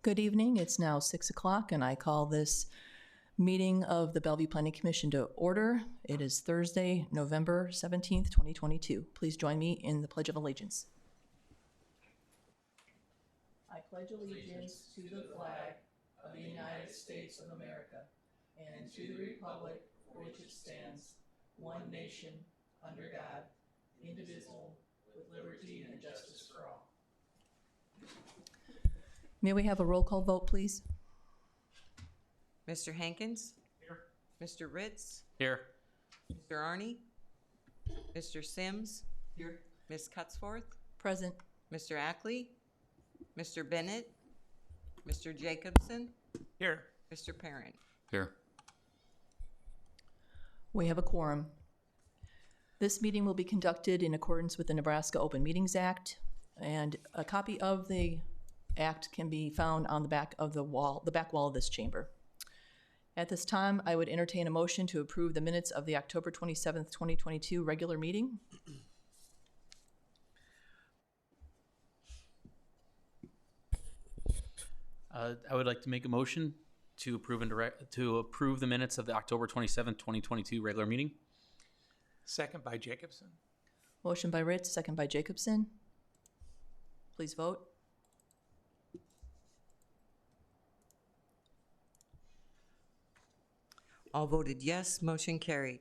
Good evening. It's now 6 o'clock, and I call this meeting of the Bellevue Planning Commission to order. It is Thursday, November 17th, 2022. Please join me in the Pledge of Allegiance. I pledge allegiance to the flag of the United States of America and to the republic for which it stands, one nation, under God, indivisible, with liberty and justice for all. May we have a roll call vote, please? Mr. Hankins? Here. Mr. Ritz? Here. Mr. Arney? Mr. Sims? Here. Ms. Cutsforth? Present. Mr. Ackley? Mr. Bennett? Mr. Jacobson? Here. Mr. Parent? Here. We have a quorum. This meeting will be conducted in accordance with the Nebraska Open Meetings Act, and a copy of the act can be found on the back of the back wall of this chamber. At this time, I would entertain a motion to approve the minutes of the October 27th, 2022 regular meeting. I would like to make a motion to approve the minutes of the October 27th, 2022 regular meeting. Second by Jacobson. Motion by Ritz, second by Jacobson. Please vote. All voted yes, motion carried.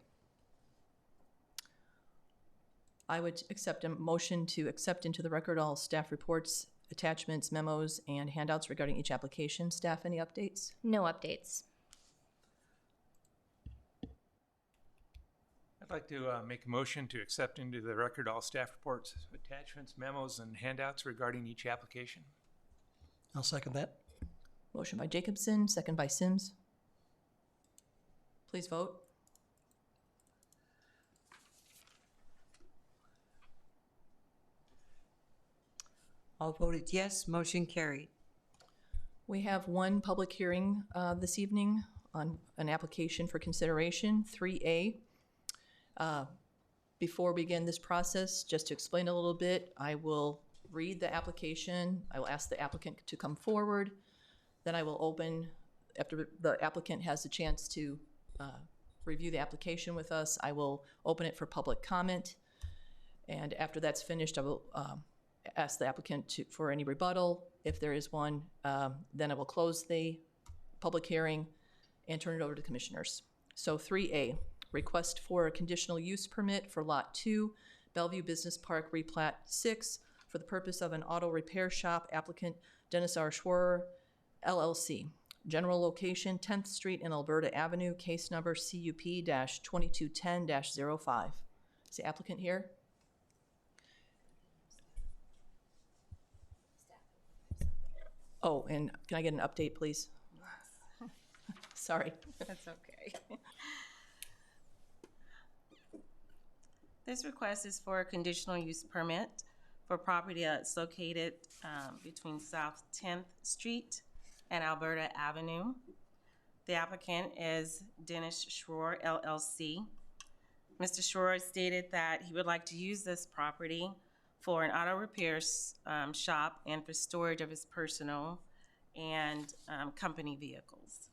I would accept a motion to accept into the record all staff reports, attachments, memos, and handouts regarding each application. Staff, any updates? No updates. I'd like to make a motion to accept into the record all staff reports, attachments, memos, and handouts regarding each application. I'll second that. Motion by Jacobson, second by Sims. Please vote. All voted yes, motion carried. We have one public hearing this evening on an application for consideration, 3A. Before we begin this process, just to explain a little bit, I will read the application. I will ask the applicant to come forward. Then I will open, after the applicant has a chance to review the application with us, I will open it for public comment. And after that's finished, I will ask the applicant for any rebuttal. If there is one, then I will close the public hearing and turn it over to commissioners. So 3A, request for a conditional use permit for Lot 2, Bellevue Business Park Replat 6 for the purpose of an auto repair shop, applicant Dennis R. Schwerer, LLC. General location, 10th Street and Alberta Avenue, case number CUP-2210-05. Is the applicant here? Oh, and can I get an update, please? Sorry. That's okay. This request is for a conditional use permit for property that's located between South 10th Street and Alberta Avenue. The applicant is Dennis Schroer, LLC. Mr. Schroer stated that he would like to use this property for an auto repair shop and for storage of his personal and company vehicles.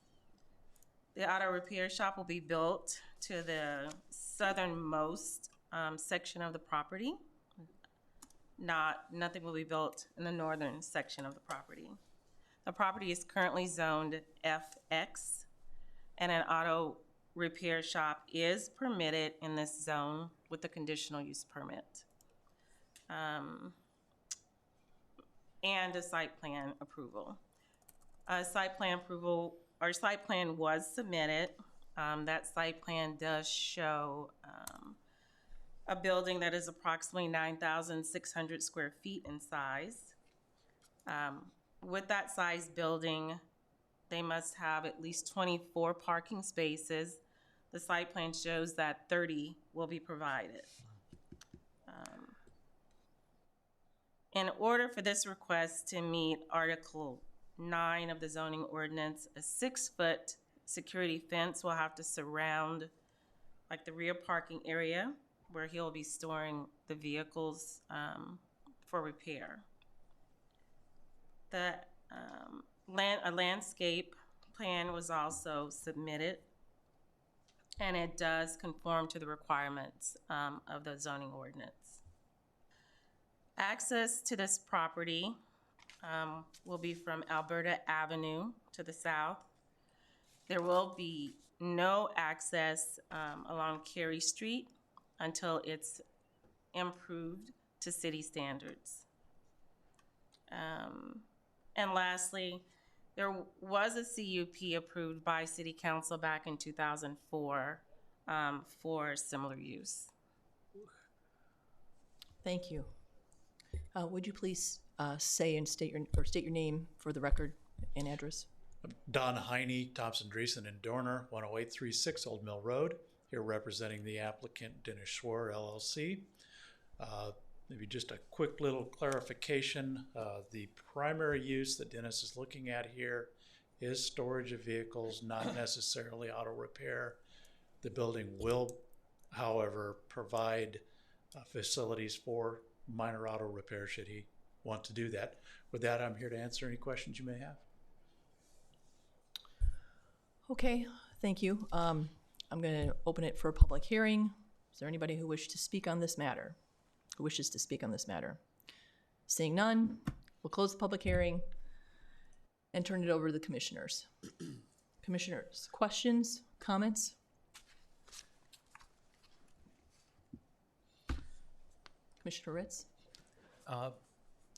The auto repair shop will be built to the southernmost section of the property. Nothing will be built in the northern section of the property. The property is currently zoned FX, and an auto repair shop is permitted in this zone with a conditional use permit. And a site plan approval. Site plan approval, our site plan was submitted. That site plan does show a building that is approximately 9,600 square feet in size. With that size building, they must have at least 24 parking spaces. The site plan shows that 30 will be provided. In order for this request to meet Article 9 of the zoning ordinance, a 6-foot security fence will have to surround like the rear parking area where he'll be storing the vehicles for repair. The A landscape plan was also submitted, and it does conform to the requirements of the zoning ordinance. Access to this property will be from Alberta Avenue to the south. There will be no access along Cary Street until it's improved to city standards. And lastly, there was a CUP approved by City Council back in 2004 for similar use. Thank you. Would you please say and state your name for the record and address? Don Heine, Thompson, Dreesen, and Dorner, 10836 Old Mill Road, here representing the applicant Dennis Schwer LLC. Maybe just a quick little clarification. The primary use that Dennis is looking at here is storage of vehicles, not necessarily auto repair. The building will, however, provide facilities for minor auto repair should he want to do that. With that, I'm here to answer any questions you may have. Okay, thank you. I'm going to open it for a public hearing. Is there anybody who wishes to speak on this matter? Seeing none, we'll close the public hearing and turn it over to the commissioners. Commissioners, questions, comments? Commissioner Ritz? I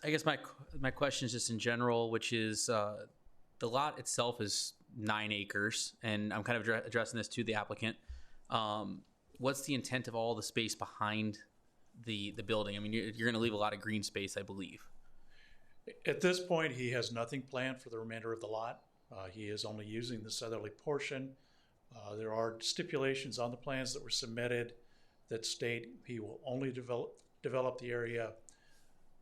guess my question is just in general, which is the lot itself is 9 acres, and I'm kind of addressing this to the applicant. What's the intent of all the space behind the building? I mean, you're going to leave a lot of green space, I believe. At this point, he has nothing planned for the remainder of the lot. He is only using the southerly portion. There are stipulations on the plans that were submitted that state he will only develop the area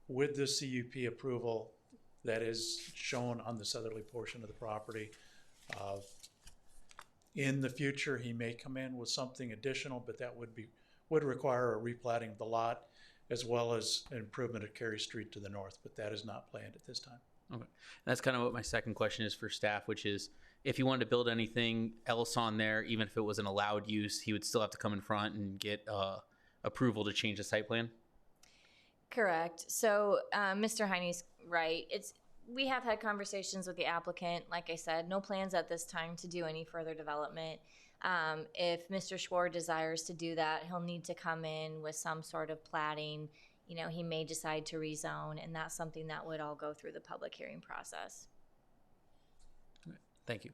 with the CUP approval that is shown on the southerly portion of the property. In the future, he may come in with something additional, but that would require a replatting of the lot as well as an improvement of Cary Street to the north, but that is not planned at this time. Okay. That's kind of what my second question is for staff, which is if he wanted to build anything else on there, even if it was an allowed use, he would still have to come in front and get approval to change the site plan? Correct. So Mr. Heine's right. We have had conversations with the applicant. Like I said, no plans at this time to do any further development. If Mr. Schwer desires to do that, he'll need to come in with some sort of platting. You know, he may decide to rezone, and that's something that would all go through the public hearing process. Thank you.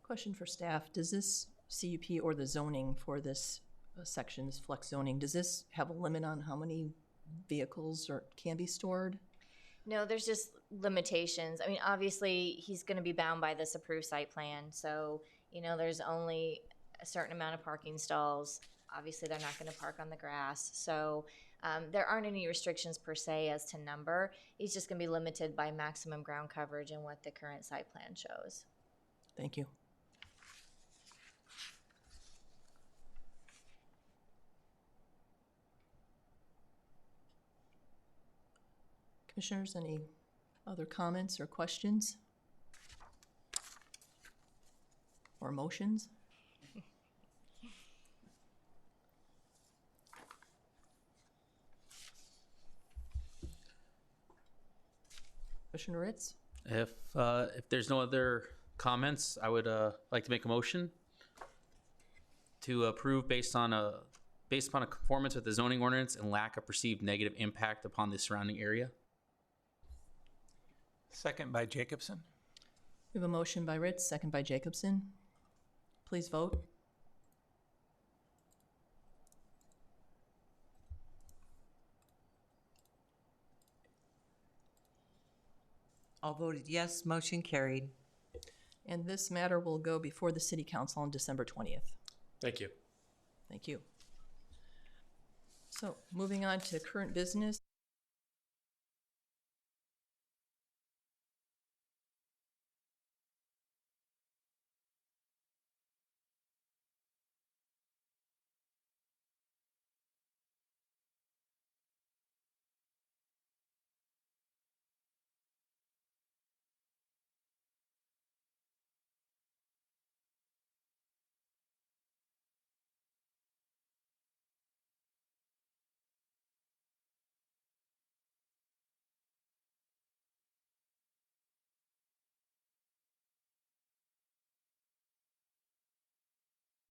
Question for staff. Does this CUP or the zoning for this section, this flex zoning, does this have a limit on how many vehicles can be stored? No, there's just limitations. I mean, obviously, he's going to be bound by this approved site plan. So, you know, there's only a certain amount of parking stalls. Obviously, they're not going to park on the grass. So there aren't any restrictions per se as to number. He's just going to be limited by maximum ground coverage and what the current site plan shows. Thank you. Commissioners, any other comments or questions? Or motions? Commissioner Ritz? If there's no other comments, I would like to make a motion to approve based upon a conformance with the zoning ordinance and lack of perceived negative impact upon the surrounding area. Second by Jacobson. We have a motion by Ritz, second by Jacobson. Please vote. All voted yes, motion carried. And this matter will go before the City Council on December 20th. Thank you. Thank you. So moving on to current business.